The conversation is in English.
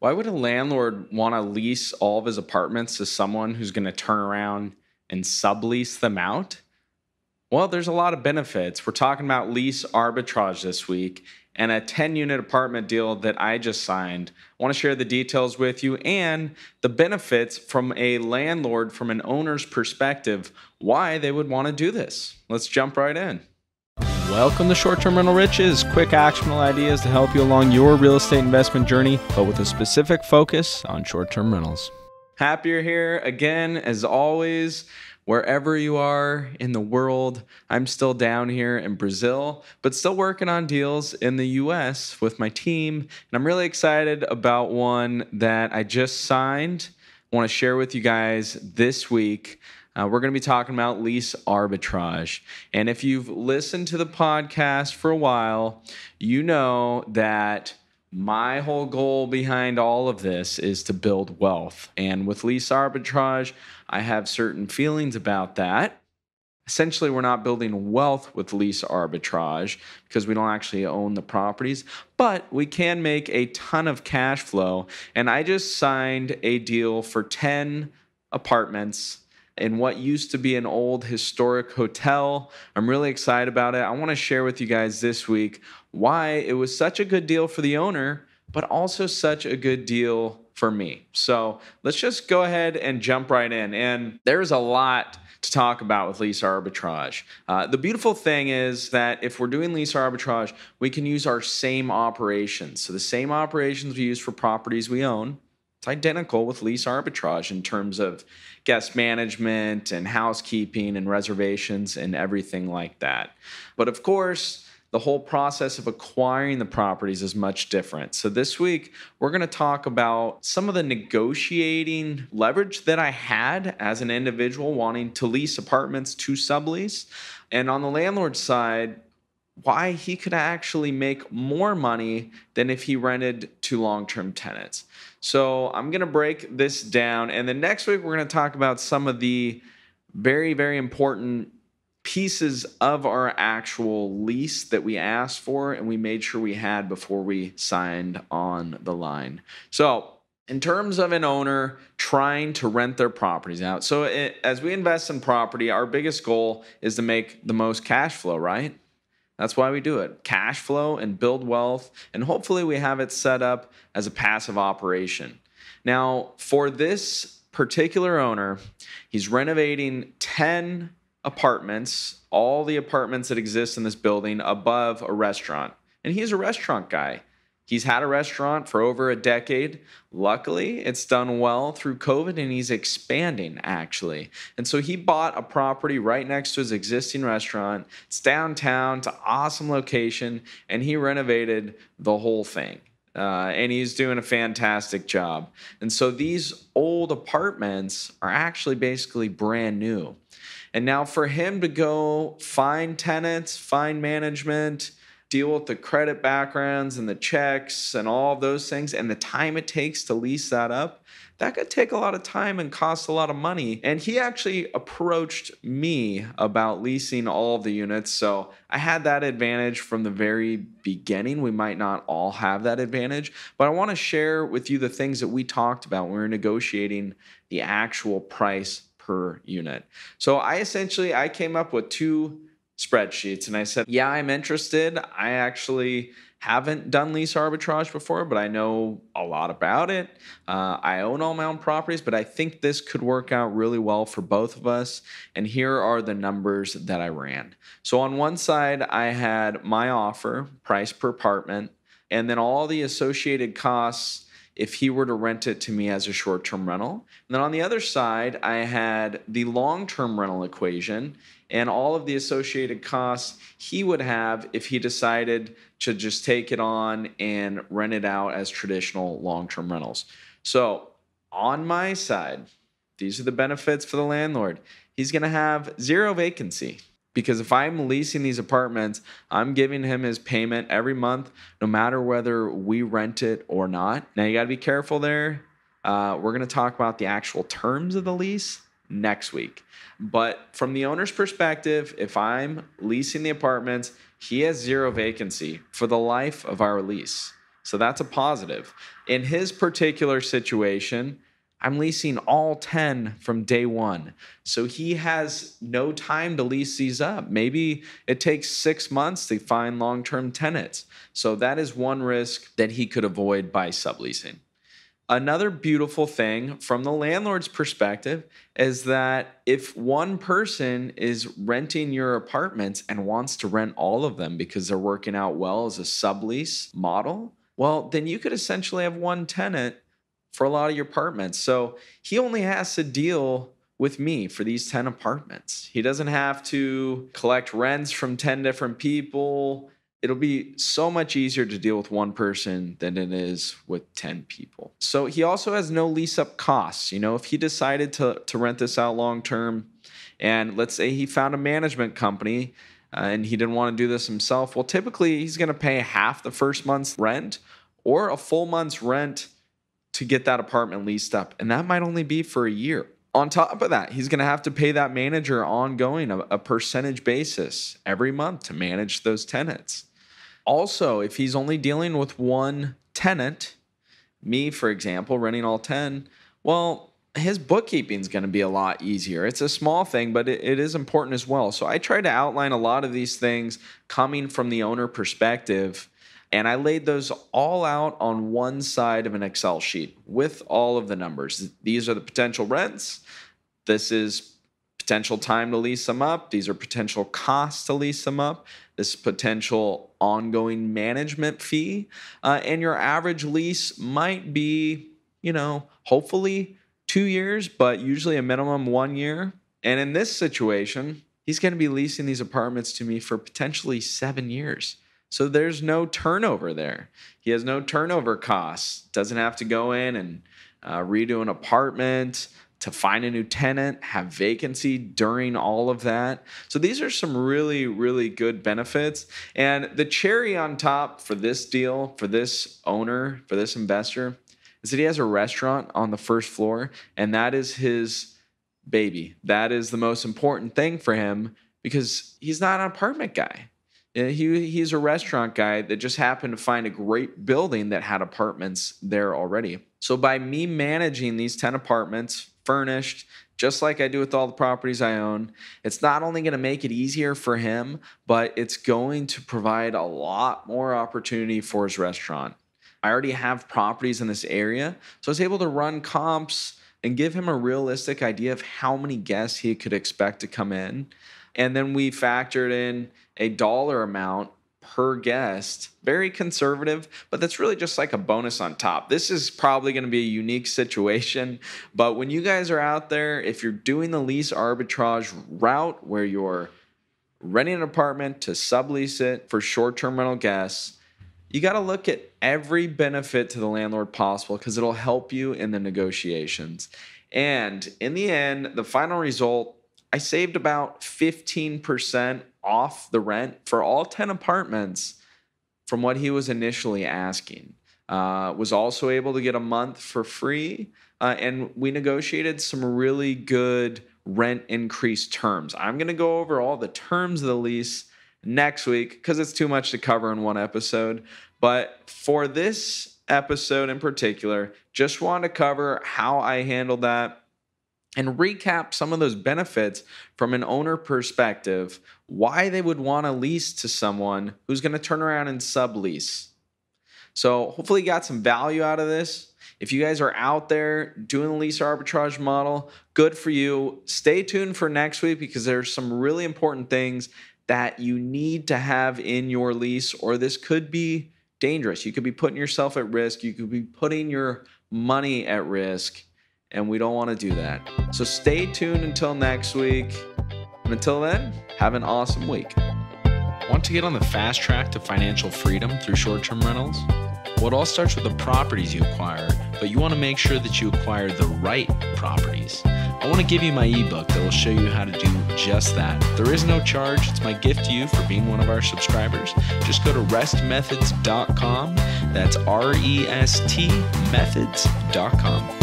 Why would a landlord want to lease all of his apartments to someone who's going to turn around and sublease them out? Well, there's a lot of benefits. We're talking about lease arbitrage this week and a 10-unit apartment deal that I just signed. I want to share the details with you and the benefits from a landlord, from an owner's perspective, why they would want to do this. Let's jump right in. Welcome to Short-Term Rental Riches, quick actionable ideas to help you along your real estate investment journey, but with a specific focus on short-term rentals. Happy you're here again, as always, wherever you are in the world. I'm still down here in Brazil, but still working on deals in the US with my team. And I'm really excited about one that I just signed. I want to share with you guys this week. We're going to be talking about lease arbitrage. And if you've listened to the podcast for a while, you know that my whole goal behind all of this is to build wealth. And with lease arbitrage, I have certain feelings about that. Essentially, we're not building wealth with lease arbitrage because we don't actually own the properties, but we can make a ton of cash flow. And I just signed a deal for 10 apartments in what used to be an old historic hotel. I'm really excited about it. I want to share with you guys this week why it was such a good deal for the owner, but also such a good deal for me. So let's just go ahead and jump right in. And there's a lot to talk about with lease arbitrage. The beautiful thing is that if we're doing lease arbitrage, we can use our same operations. So the same operations we use for properties we own, it's identical with lease arbitrage in terms of guest management and housekeeping and reservations and everything like that. But of course, the whole process of acquiring the properties is much different. So this week, we're going to talk about some of the negotiating leverage that I had as an individual wanting to lease apartments to sublease. And on the landlord side, why he could actually make more money than if he rented to long-term tenants. So I'm going to break this down. And then next week, we're going to talk about some of the very, very important pieces of our actual lease that we asked for and we made sure we had before we signed on the line. So in terms of an owner trying to rent their properties out, so as we invest in property, our biggest goal is to make the most cash flow, right? That's why we do it. Cash flow and build wealth. And hopefully we have it set up as a passive operation. Now, for this particular owner, he's renovating 10 apartments, all the apartments that exist in this building above a restaurant. And he's a restaurant guy. He's had a restaurant for over a decade. Luckily, it's done well through COVID, and he's expanding, actually. And so he bought a property right next to his existing restaurant. It's downtown. It's an awesome location, and he renovated the whole thing. And he's doing a fantastic job. And so these old apartments are actually basically brand new. And now for him to go find tenants, find management, deal with the credit backgrounds and the checks and all of those things and the time it takes to lease that up, that could take a lot of time and cost a lot of money. And he actually approached me about leasing all of the units. So I had that advantage from the very beginning. We might not all have that advantage, but I want to share with you the things that we talked about when we were negotiating the actual price per unit. So I came up with two spreadsheets and I said, yeah, I'm interested. I actually haven't done lease arbitrage before, but I know a lot about it. I own all my own properties, but I think this could work out really well for both of us. And here are the numbers that I ran. So on one side, I had my offer, price per apartment, and then all the associated costs if he were to rent it to me as a short-term rental. And then on the other side, I had the long-term rental equation and all of the associated costs he would have if he decided to just take it on and rent it out as traditional long-term rentals. So on my side, these are the benefits for the landlord. He's going to have zero vacancy. Because if I'm leasing these apartments, I'm giving him his payment every month, no matter whether we rent it or not. Now, you got to be careful there. We're going to talk about the actual terms of the lease next week. But from the owner's perspective, if I'm leasing the apartments, he has zero vacancy for the life of our lease. So that's a positive. In his particular situation, I'm leasing all 10 from day one. So he has no time to lease these up. Maybe it takes 6 months to find long-term tenants. So that is one risk that he could avoid by subleasing. Another beautiful thing from the landlord's perspective is that if one person is renting your apartments and wants to rent all of them because they're working out well as a sublease model, well, then you could essentially have one tenant for a lot of your apartments. So he only has to deal with me for these 10 apartments. He doesn't have to collect rents from 10 different people. It'll be so much easier to deal with one person than it is with 10 people. So he also has no lease up costs. If he decided to rent this out long term, and let's say he found a management company and he didn't want to do this himself, well, typically he's going to pay half the first month's rent or a full month's rent to get that apartment leased up. And that might only be for a year. On top of that, he's going to have to pay that manager ongoing a percentage basis every month to manage those tenants. Also, if he's only dealing with one tenant, me, for example, renting all 10, well, his bookkeeping is going to be a lot easier. It's a small thing, but it is important as well. So I try to outline a lot of these things coming from the owner perspective, and I laid those all out on one side of an Excel sheet with all of the numbers. These are the potential rents. This is potential time to lease them up. These are potential costs to lease them up. This potential ongoing management fee. And your average lease might be, hopefully 2 years, but usually a minimum 1 year. And in this situation, he's going to be leasing these apartments to me for potentially 7 years. So there's no turnover there. He has no turnover costs. Doesn't have to go in and redo an apartment to find a new tenant, have vacancy during all of that. So these are some really, really good benefits. And the cherry on top for this deal, for this owner, for this investor, is that he has a restaurant on the first floor, and that is his baby. That is the most important thing for him because he's not an apartment guy. He's a restaurant guy that just happened to find a great building that had apartments there already. So by me managing these 10 apartments, furnished, just like I do with all the properties I own, it's not only going to make it easier for him, but it's going to provide a lot more opportunity for his restaurant. I already have properties in this area, so I was able to run comps and give him a realistic idea of how many guests he could expect to come in. And then we factored in a dollar amount per guest, very conservative, but that's really just like a bonus on top. This is probably going to be a unique situation, but when you guys are out there, if you're doing the lease arbitrage route where you're renting an apartment to sublease it for short-term rental guests, you got to look at every benefit to the landlord possible because it'll help you in the negotiations. And in the end, the final result, I saved about 15% off the rent for all 10 apartments from what he was initially asking. Was also able to get a month for free, and we negotiated some really good rent increase terms. I'm going to go over all the terms of the lease next week because it's too much to cover in one episode. But for this episode in particular, just want to cover how I handled that and recap some of those benefits from an owner perspective, why they would want to lease to someone who's going to turn around and sublease. So hopefully you got some value out of this. If you guys are out there doing the lease arbitrage model, good for you. Stay tuned for next week because there's some really important things that you need to have in your lease, or this could be dangerous. You could be putting yourself at risk. You could be putting your money at risk. And we don't want to do that. So stay tuned until next week. And until then, have an awesome week. Want to get on the fast track to financial freedom through short-term rentals? Well, it all starts with the properties you acquire, but you want to make sure that you acquire the right properties. I want to give you my ebook that will show you how to do just that. There is no charge. It's my gift to you for being one of our subscribers. Just go to restmethods.com. That's REST methods.com.